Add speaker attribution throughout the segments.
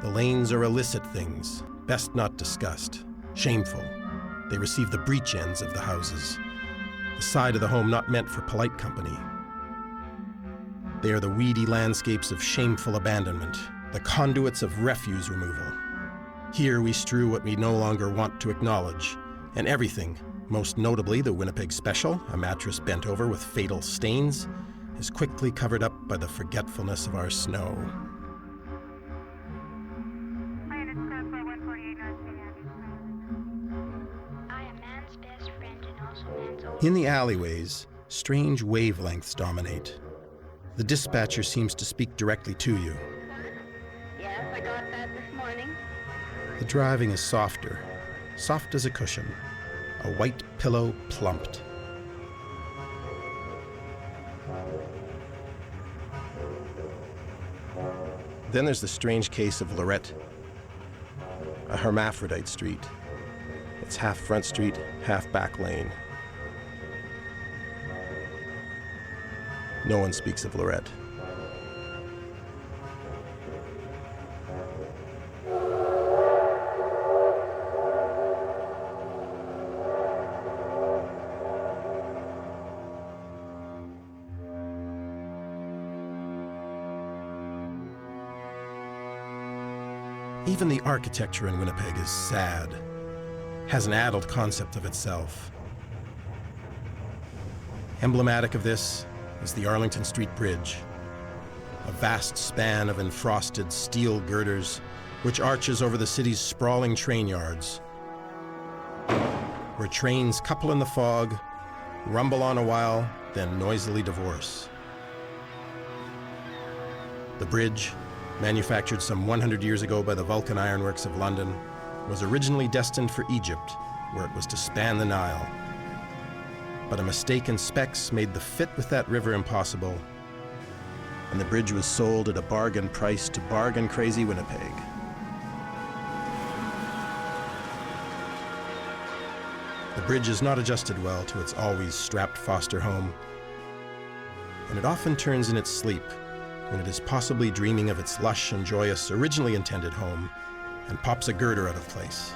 Speaker 1: The lanes are illicit things, best not discussed, shameful. They receive the breech ends of the houses, the side of the home not meant for polite company. They are the weedy landscapes of shameful abandonment, the conduits of refuse removal. Here we strew what we no longer want to acknowledge, and everything, most notably the Winnipeg Special, a mattress bent over with fatal stains, is quickly covered up by the forgetfulness of our snow. In the alleyways, strange wavelengths dominate. The dispatcher seems to speak directly to you.
Speaker 2: Yes, I got that this morning.
Speaker 1: The driving is softer, soft as a cushion, a white pillow plumped. Then there's the strange case of Lorette, a hermaphrodite street. It's half front street, half back lane. No one speaks of Lorette. Even the architecture in Winnipeg is sad, has an addled concept of itself. Emblematic of this is the Arlington Street Bridge, a vast span of enfrosted steel girders which arches over the city's sprawling train yards, where trains couple in the fog, rumble on a while, then noisily divorce. The bridge, manufactured some 100 years ago by the Vulcan Ironworks of London, was originally destined for Egypt, where it was to span the Nile. But a mistake in specs made the fit with that river impossible, and the bridge was sold at a bargain price to bargain-crazy Winnipeg. The bridge is not adjusted well to its always strapped foster home, and it often turns in its sleep when it is possibly dreaming of its lush and joyous, originally intended home, and pops a girder out of place.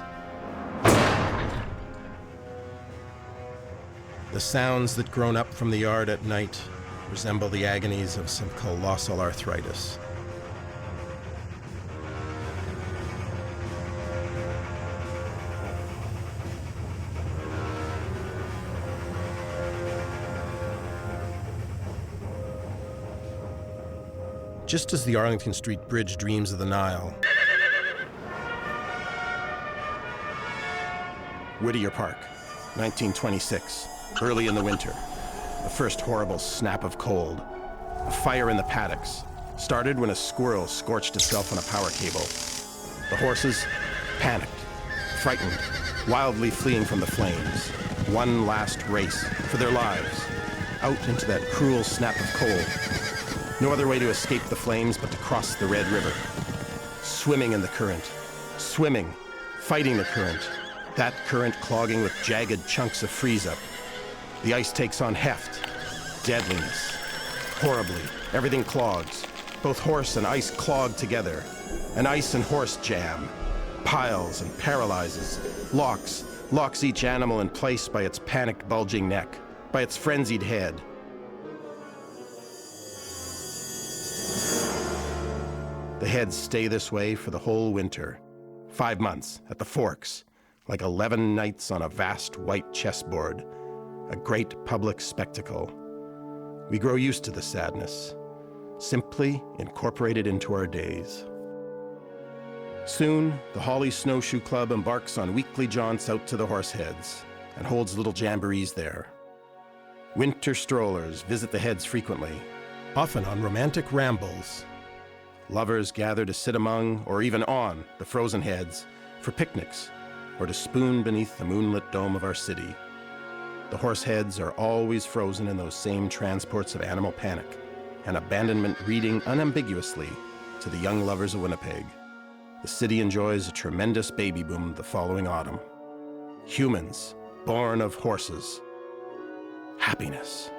Speaker 1: The sounds that groan up from the yard at night resemble the agonies of some colossal arthritis. Just as the Arlington Street Bridge dreams of the Nile, Whittier Park, 1926, early in the winter. The first horrible snap of cold. A fire in the paddocks started when a squirrel scorched itself on a power cable. The horses, panicked, frightened, wildly fleeing from the flames. One last race for their lives, out into that cruel snap of cold. No other way to escape the flames but to cross the Red River. Swimming in the current, swimming, fighting the current, that current clogging with jagged chunks of freeze-up. The ice takes on heft, deadliness. Horribly, everything clogs. Both horse and ice clog together. An ice and horse jam. Piles and paralyzes. Locks each animal in place by its panicked bulging neck, by its frenzied head. The heads stay this way for the whole winter. 5 months at the Forks, like 11 nights on a vast white chessboard. A great public spectacle. We grow used to the sadness, simply incorporated into our days. Soon, the Hawley Snowshoe Club embarks on weekly jaunts out to the Horseheads and holds little jamborees there. Winter strollers visit the heads frequently, often on romantic rambles. Lovers gather to sit among, or even on, the frozen heads for picnics or to spoon beneath the moonlit dome of our city. The Horseheads are always frozen in those same transports of animal panic and abandonment reading unambiguously to the young lovers of Winnipeg. The city enjoys a tremendous baby boom the following autumn. Humans born of horses. Happiness.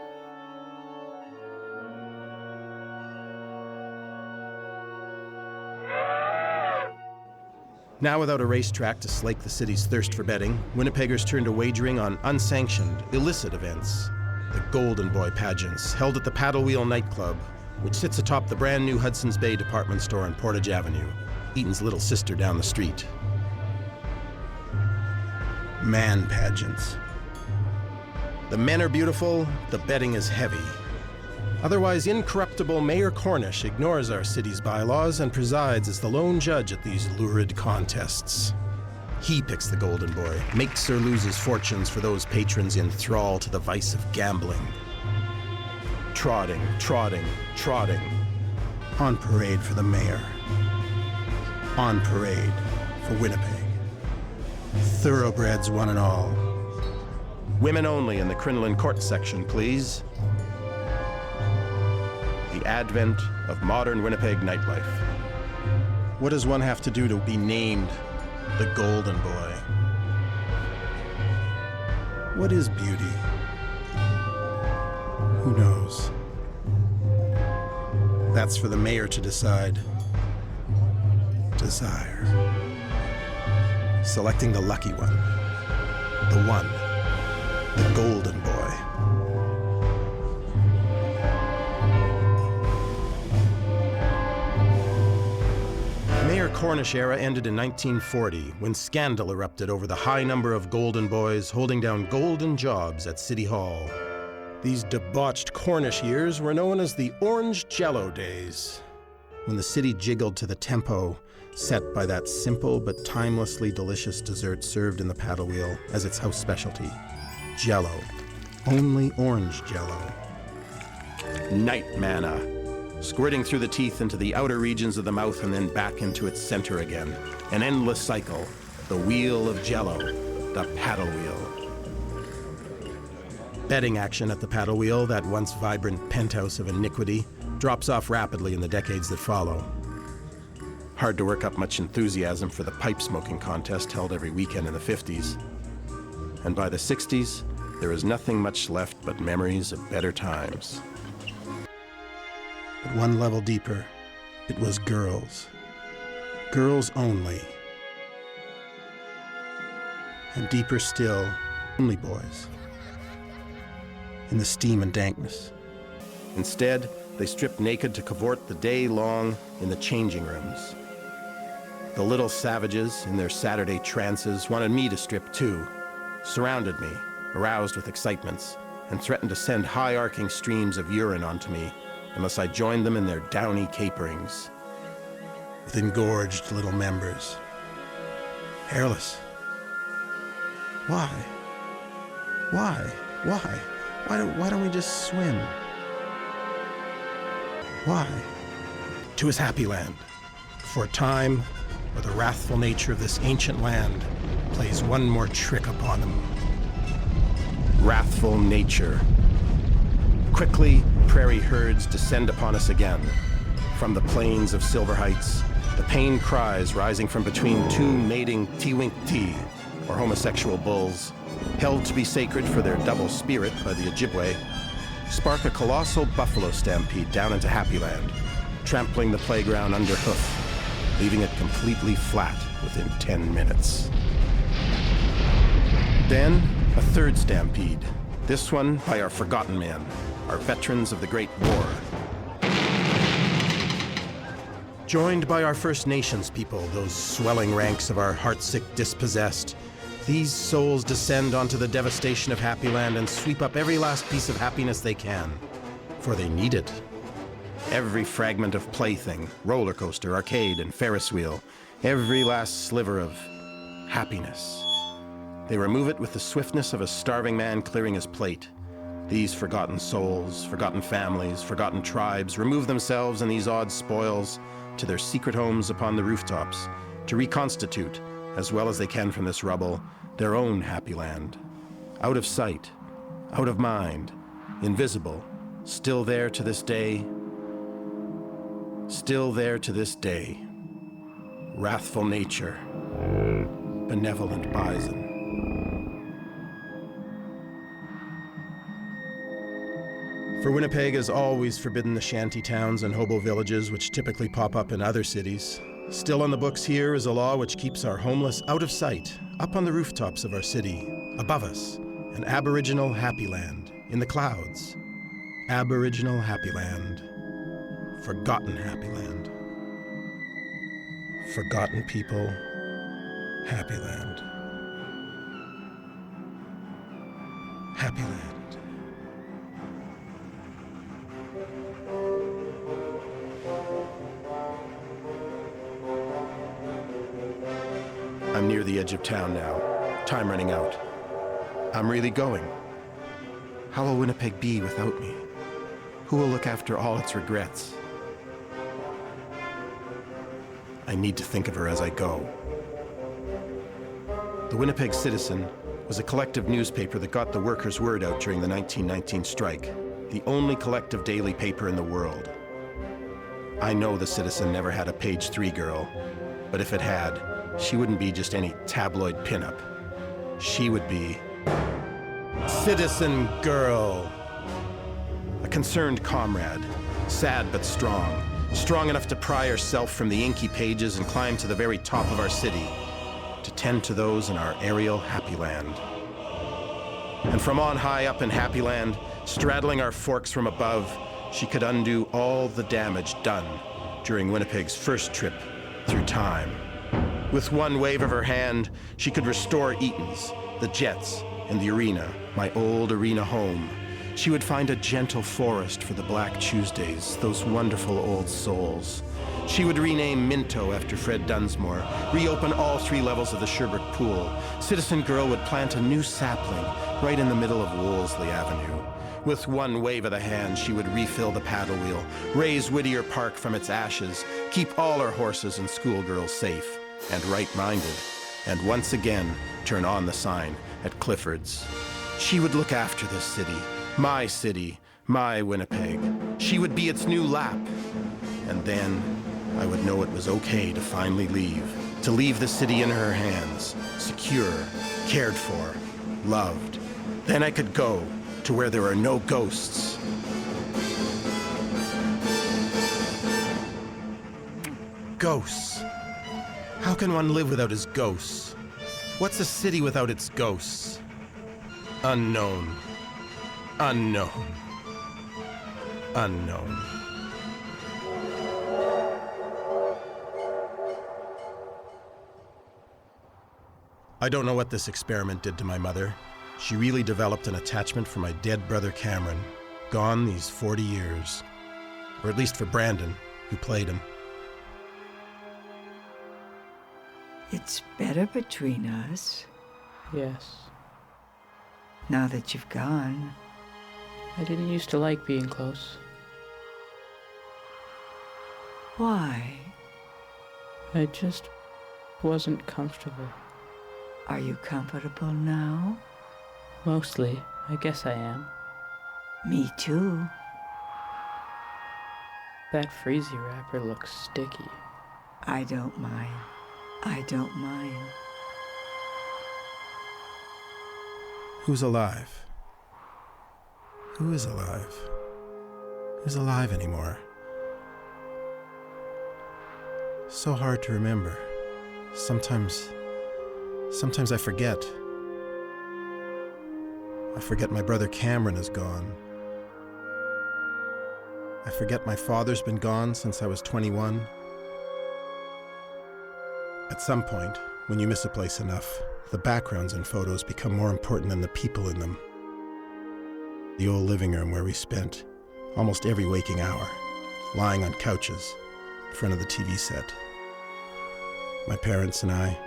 Speaker 1: Now without a racetrack to slake the city's thirst for betting, Winnipeggers turn to wagering on unsanctioned, illicit events. The Golden Boy pageants, held at the Paddle Wheel nightclub, which sits atop the brand new Hudson's Bay department store on Portage Avenue, Eaton's little sister down the street. Man pageants. The men are beautiful, the betting is heavy. Otherwise incorruptible Mayor Cornish ignores our city's bylaws and presides as the lone judge at these lurid contests. He picks the Golden Boy, makes or loses fortunes for those patrons in thrall to the vice of gambling. Trotting, trotting, trotting. On parade for the mayor. On parade for Winnipeg. Thoroughbreds one and all. Women only in the Crinoline Court section, please. The advent of modern Winnipeg nightlife. What does one have to do to be named the Golden Boy? What is beauty? Who knows? That's for the mayor to decide. Desire. Selecting the lucky one. The Golden Boy. Mayor Cornish era ended in 1940 when scandal erupted over the high number of Golden Boys holding down golden jobs at City Hall. These debauched Cornish years were known as the Orange Jello days, when the city jiggled to the tempo set by that simple but timelessly delicious dessert served in the paddle wheel as its house specialty. Jello. Only orange Jello. Night manna. Squirting through the teeth into the outer regions of the mouth and then back into its center again. An endless cycle. The wheel of Jello. The paddle wheel. Betting action at the paddle wheel, that once vibrant penthouse of iniquity, drops off rapidly in the decades that follow. Hard to work up much enthusiasm for the pipe smoking contest held every weekend in the 50s. And by the 60s, there is nothing much left but memories of better times. But one level deeper, it was girls. Girls only. And deeper still, only boys. In the steam and dankness. Instead, they stripped naked to cavort the day long in the changing rooms. The little savages, in their Saturday trances, wanted me to strip too, surrounded me, aroused with excitements, and threatened to send high-arcing streams of urine onto me unless I joined them in their downy caperings. With engorged little members. Hairless. Why? Why? Why? Why don't we just swim? Why? To his happy land. For a time, where the wrathful nature of this ancient land plays one more trick upon them. Wrathful nature. Quickly, prairie herds descend upon us again. From the plains of Silver Heights, the pain cries rising from between two mating Tiwink-Ti, or homosexual bulls, held to be sacred for their double spirit by the Ojibwe, spark a colossal buffalo stampede down into Happy Land, trampling the playground under hoof, leaving it completely flat within 10 minutes. Then, a third stampede, this one by our forgotten men, our veterans of the Great War. Joined by our First Nations people, those swelling ranks of our heartsick dispossessed, these souls descend onto the devastation of Happy Land and sweep up every last piece of happiness they can, for they need it. Every fragment of plaything, roller coaster, arcade, and Ferris wheel, every last sliver of happiness. They remove it with the swiftness of a starving man clearing his plate. These forgotten souls, forgotten families, forgotten tribes remove themselves and these odd spoils to their secret homes upon the rooftops to reconstitute, as well as they can from this rubble, their own Happy Land. Out of sight, out of mind, invisible, still there to this day. Still there to this day. Wrathful nature, benevolent bison. For Winnipeg has always forbidden the shanty towns and hobo villages which typically pop up in other cities, Still on the books here is a law which keeps our homeless out of sight, up on the rooftops of our city. Above us, an Aboriginal happy land in the clouds. Aboriginal happy land. Forgotten happy land. Forgotten people, happy land. Happy land. I'm near the edge of town now. Time running out. I'm really going. How will Winnipeg be without me? Who will look after all its regrets? I need to think of her as I go. The Winnipeg Citizen was a collective newspaper that got the workers' word out during the 1919 strike, the only collective daily paper in the world. I know the Citizen never had a page 3 girl, but if it had, she wouldn't be just any tabloid pinup. She would be Citizen Girl. A concerned comrade, sad but strong, strong enough to pry herself from the inky pages and climb to the very top of our city, to tend to those in our aerial happy land. And from on high up in happy land, straddling our forks from above, she could undo all the damage done during Winnipeg's first trip through time. With one wave of her hand, she could restore Eaton's, the Jets, and the arena, my old arena home. She would find a gentle forest for the Black Tuesdays, those wonderful old souls. She would rename Minto after Fred Dunsmore, reopen all 3 levels of the Sherbrooke Pool. Citizen Girl would plant a new sapling right in the middle of Wolseley Avenue. With one wave of the hand, she would refill the paddle wheel, raise Whittier Park from its ashes, keep all our horses and schoolgirls safe and right-minded, and once again turn on the sign at Clifford's. She would look after this city, my Winnipeg. She would be its new lap. And then I would know it was okay to finally leave the city in her hands, secure, cared for, loved. Then I could go to where there are no ghosts. Ghosts. How can one live without his ghosts? What's a city without its ghosts? Unknown. Unknown. Unknown. I don't know what this experiment did to my mother. She really developed an attachment for my dead brother Cameron, gone these 40 years. Or at least for Brandon, who played him.
Speaker 3: It's better between us,
Speaker 4: Yes.
Speaker 3: now that you've gone.
Speaker 4: I didn't used to like being close.
Speaker 3: Why?
Speaker 4: I just wasn't comfortable.
Speaker 3: Are you comfortable now?
Speaker 4: Mostly, I guess I am.
Speaker 3: Me too.
Speaker 4: That freezy wrapper looks sticky.
Speaker 3: I don't mind. I don't mind.
Speaker 1: Who's alive? Who is alive? Who's alive anymore? So hard to remember. Sometimes I forget. I forget my brother Cameron is gone. I forget my father's been gone since I was 21. At some point, when you miss a place enough, the backgrounds in photos become more important than the people in them. The old living room where we spent almost every waking hour, lying on couches in front of the TV set. My parents and I,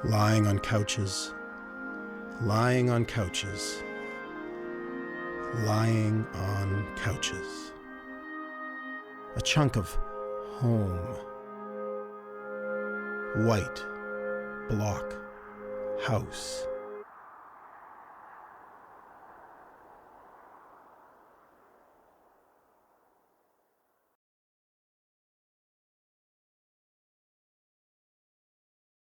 Speaker 1: lying on couches, lying on couches, lying on couches. A chunk of home. White block house.